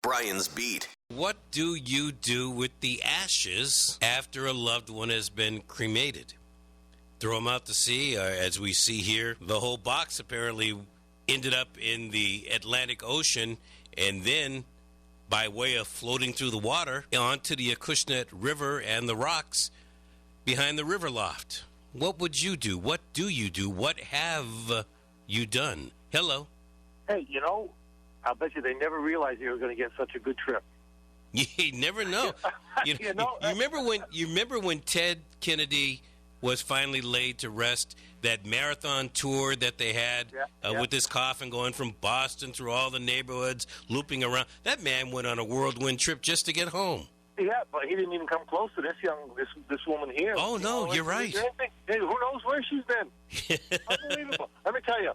Brian's Beat. What do you do with the ashes after a loved one has been cremated? Throw them out to sea, as we see here. The whole box apparently ended up in the Atlantic Ocean, and then by way of floating through the water onto the Acushnet River and the rocks behind the river loft. What would you do? What do you do? What have you done? Hello. Hey, I'll bet you they never realized you were going to get such a good trip. You never know. You remember when Ted Kennedy was finally laid to rest, that marathon tour that they had with this coffin going from Boston through all the neighborhoods, looping around. That man went on a whirlwind trip just to get home. Yeah, but he didn't even come close to this woman here. Oh, no, you're right. Hey, who knows where she's been? Unbelievable. Let me tell you,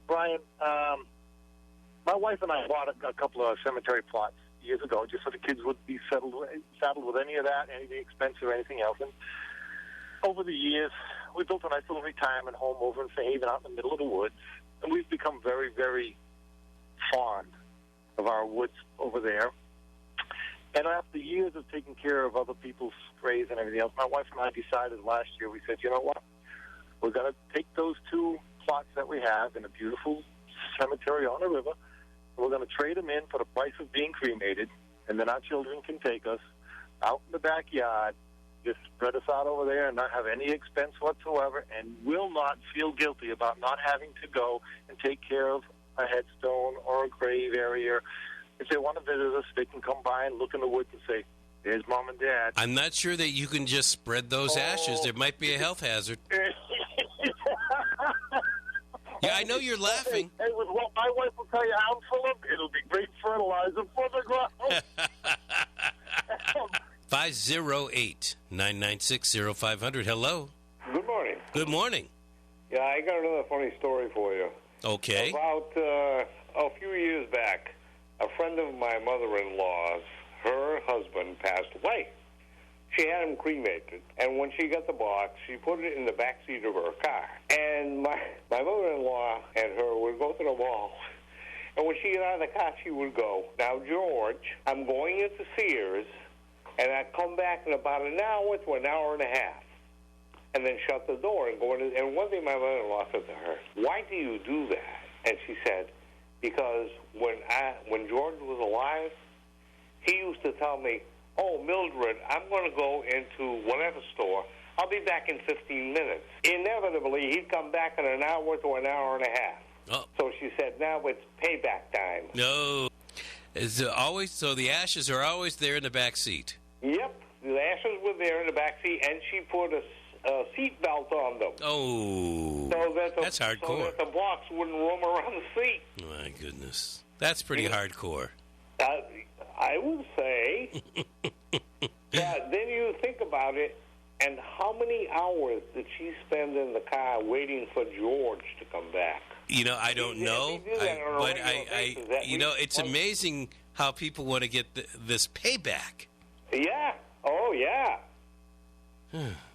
Brian, my wife and I bought a couple of cemetery plots years ago just so the kids would be saddled with any of that, anything expensive or anything else. And over the years, we built a nice little retirement home over in Fairhaven out in the middle of the woods. And we've become very, very fond of our woods over there. And after years of taking care of other people's graves and everything else, my wife and I decided last year, we said, you know what? We're going to take those two plots that we have in a beautiful cemetery on the river, and we're going to trade them in for the price of being cremated, and then our children can take us out in the backyard, just spread us out over there and not have any expense whatsoever, and will not feel guilty about not having to go and take care of a headstone or a grave area. If they want to visit us, they can come by and look in the woods and say, there's Mom and Dad. I'm not sure that you can just spread those ashes. There might be a health hazard. Yeah, I know you're laughing. Hey, with what my wife will tell you I'm full of, it'll be great fertilizer for the ground. 508-996-0500. Hello. Good morning. Good morning. Yeah, I got another funny story for you. Okay. About a few years back, a friend of my mother-in-law's, her husband passed away. She had him cremated, and when she got the box, she put it in the back seat of her car. And my mother-in-law and her would go to the mall, and when she got out of the car, she would go, now, George, I'm going into Sears, and I come back in about an hour to an hour and a half, and then shut the door and go in. And one day my mother-in-law said to her, why do you do that? And she said, because when George was alive, he used to tell me, oh, Mildred, I'm going to go into whatever store. I'll be back in 15 minutes. Inevitably, he'd come back in an hour to an hour and a half. Oh. So she said, now it's payback time. No. So the ashes are always there in the back seat. Yep. The ashes were there in the back seat, and she put a seat belt on them. Oh. That's hardcore. So that the box wouldn't roam around the seat. My goodness. That's pretty hardcore. I would say that then you think about it, and how many hours did she spend in the car waiting for George to come back? I don't know, but it's amazing how people want to get this payback. Yeah. Oh, yeah.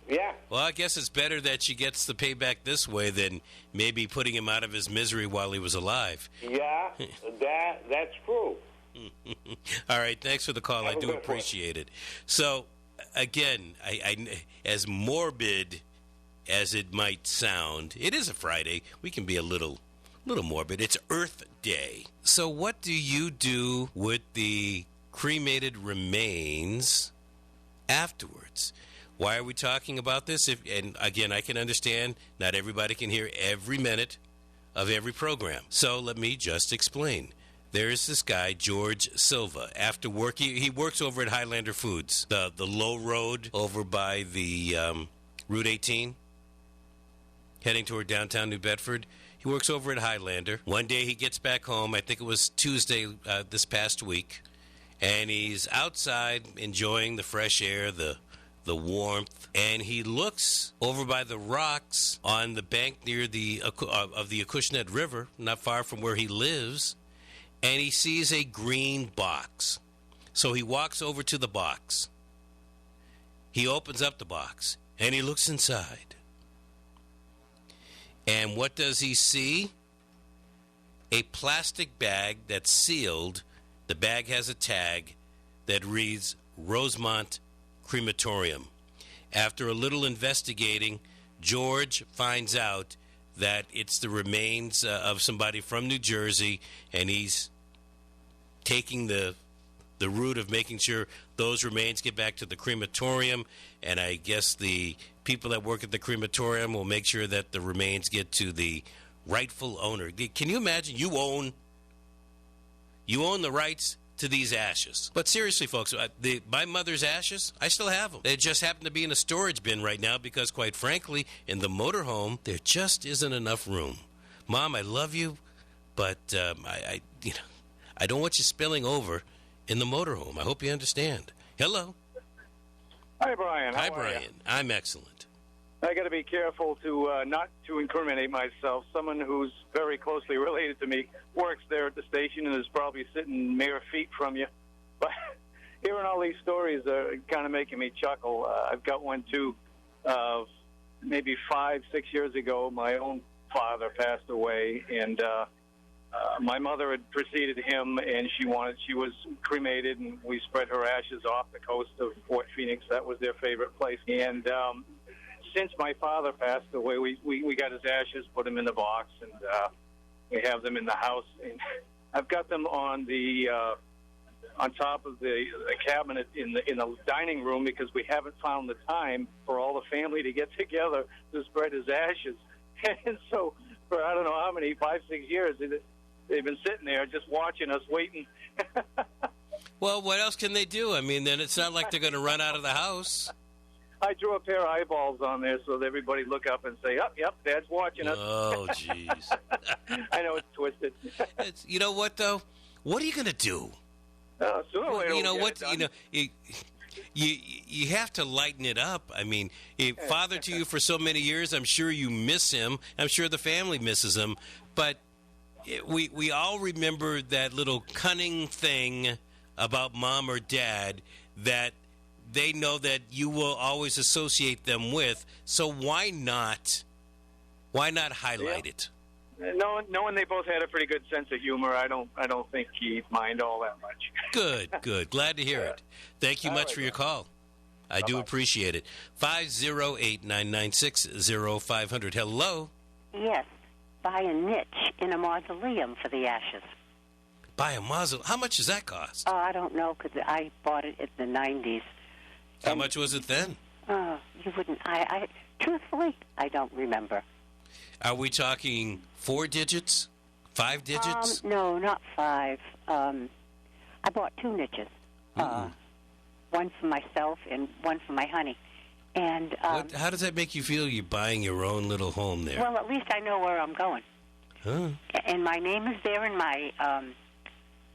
Yeah. Well, I guess it's better that she gets the payback this way than maybe putting him out of his misery while he was alive. Yeah, that's true. All right, thanks for the call. I do appreciate it. So, again, I as morbid as it might sound, it is a Friday. We can be a little morbid. It's Earth Day. So what do you do with the cremated remains afterwards? Why are we talking about this? And again, I can understand not everybody can hear every minute of every program. So let me just explain. There's this guy, George Silva. After work, he works over at Highlander Foods, the low road over by the Route 18, heading toward downtown New Bedford. He works over at Highlander. One day he gets back home, I think it was Tuesday this past week, and he's outside enjoying the fresh air, the warmth, and he looks over by the rocks on the bank near of the Acushnet River, not far from where he lives, and he sees a green box. So he walks over to the box. He opens up the box, and he looks inside. And what does he see? A plastic bag that's sealed The bag has a tag that reads Rosemont Crematorium. After a little investigating, George finds out that it's the remains of somebody from New Jersey, and he's taking the route of making sure those remains get back to the crematorium, and I guess the people that work at the crematorium will make sure that the remains get to the rightful owner. Can you imagine you own the rights to these ashes? But seriously, folks, my mother's ashes, I still have them. They just happen to be in a storage bin right now because, quite frankly, in the motorhome, there just isn't enough room. Mom, I love you, but I don't want you spilling over in the motorhome. I hope you understand. Hello. Hi, Brian. Hi, Brian. I'm excellent. I got to be careful to not to incriminate myself. Someone who's very closely related to me works there at the station and is probably sitting mere feet from you. But hearing all these stories are kind of making me chuckle. I've got one too. Maybe 5-6 years ago, my own father passed away, and my mother had preceded him, and she was cremated, and we spread her ashes off the coast of Fort Phoenix. That was their favorite place. And since my father passed away, we got his ashes, put them in the box, and we have them in the house. And I've got them on top of the cabinet in the dining room because we haven't found the time for all the family to get together to spread his ashes. And so for I don't know how many, 5-6 years, they've been sitting there just watching us, waiting. Well, what else can they do? I mean, then it's not like they're going to run out of the house. I drew a pair of eyeballs on there so that everybody look up and say, yep, Dad's watching us. Oh, jeez. I know it's twisted. You know what, though? What are you going to do? Sooner or later you know we'll what? get it done. You have to lighten it up. I mean, father to you for so many years, I'm sure you miss him. I'm sure the family misses him. But we all remember that little cunning thing about mom or dad that they know that you will always associate them with. So why not highlight it? Knowing they both had a pretty good sense of humor, I don't think he'd mind all that much. Good. Glad to hear it. Thank you much for your call. I do appreciate it. 508-996-0500. Hello. Yes. Buy a niche in a mausoleum for the ashes. Buy a mausoleum? How much does that cost? Oh, I don't know because I bought it in the 90s. How much was it then? You wouldn't. I truthfully, I don't remember. Are we talking 4 digits? 5 digits? No, not 5. I bought 2 niches. One for myself and one for my honey. And how does that make you feel? You're buying your own little home there. Well, at least I know where I'm going. Huh. And my name is there in my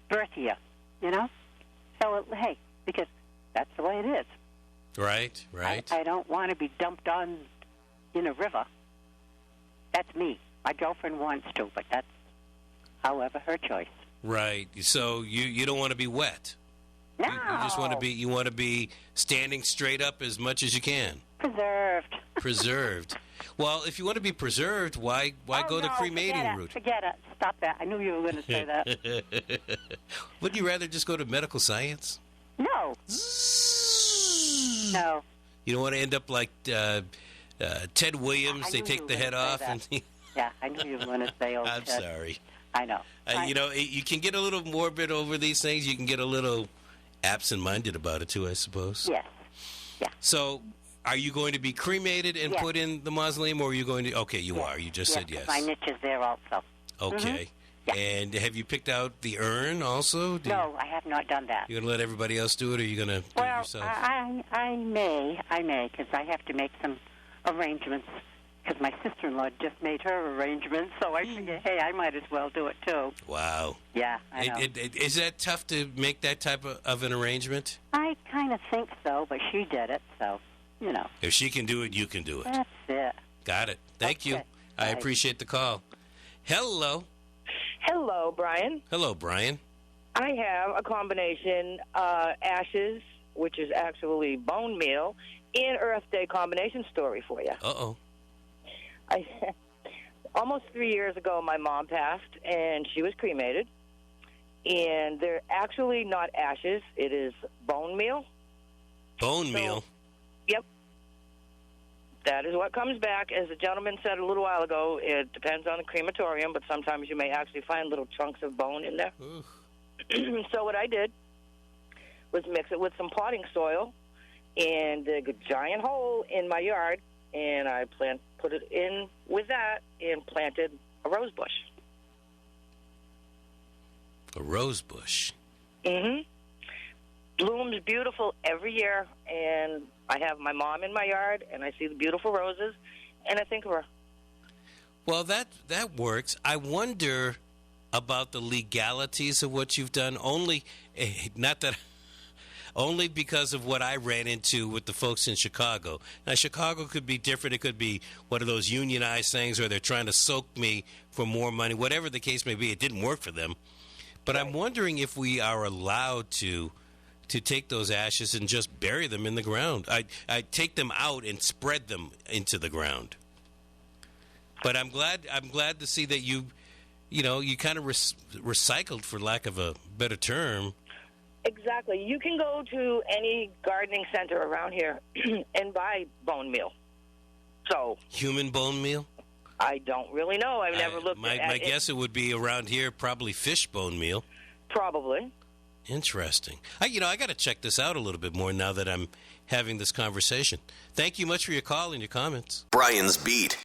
birth year, So, hey, because that's the way it is. Right. I don't want to be dumped on in a river. That's me. My girlfriend wants to, but that's, however, her choice. Right. So you don't want to be wet. No. You just want to be standing straight up as much as you can. Preserved. Well, if you want to be preserved, why go the cremating route? Forget it. Stop that. I knew you were going to say that. Wouldn't you rather just go to medical science? No. No. You don't want to end up like Ted Williams. They take the head off. Yeah, I knew you were going to say old I'm Ted. sorry. I know. You can get a little morbid over these things. You can get a little absent-minded about it, too, I suppose. Yes. Yeah. So, are you going to be cremated and put in the mausoleum, or are you going to... Okay, you are. You just said yes. My niche is there also. Okay. Yeah. And have you picked out the urn also? No, I have not done that. You going to let everybody else do it, or are you going to do it yourself? I may, because I have to make some arrangements, because my sister-in-law just made her arrangements, so I figured, hey, I might as well do it, too. Wow. Yeah, I know. Is that tough to make that type of an arrangement? I kind of think so, but she did it, so, If she can do it, you can do it. That's it. Got it. Thank you. I appreciate the call. Hello. Hello, Brian. Hello, Brian. I have a combination ashes, which is actually bone meal, and Earth Day combination story for you. Uh-oh. Almost 3 years ago, my mom passed, and she was cremated. And they're actually not ashes. It is bone meal. Bone meal? Yep. That is what comes back. As the gentleman said a little while ago, it depends on the crematorium, but sometimes you may actually find little chunks of bone in there. So what I did was mix it with some potting soil and dig a giant hole in my yard, and I put it in with that and planted a rose bush. A rose bush? Mm-hmm. Blooms beautiful every year, and I have my mom in my yard, and I see the beautiful roses, and I think of her. Well, that works. I wonder about the legalities of what you've done. Only because of what I ran into with the folks in Chicago. Now, Chicago could be different. It could be one of those unionized things where they're trying to soak me for more money. Whatever the case may be, it didn't work for them. But I'm wondering if we are allowed to take those ashes and just bury them in the ground. I take them out and spread them into the ground. But I'm glad to see that you kind of recycled, for lack of a better term. Exactly. You can go to any gardening center around here and buy bone meal. So human bone meal? I don't really know. I've never looked at it. My guess it would be around here, probably fish bone meal. Probably. Interesting. I got to check this out a little bit more now that I'm having this conversation. Thank you much for your call and your comments. Brian's Beat.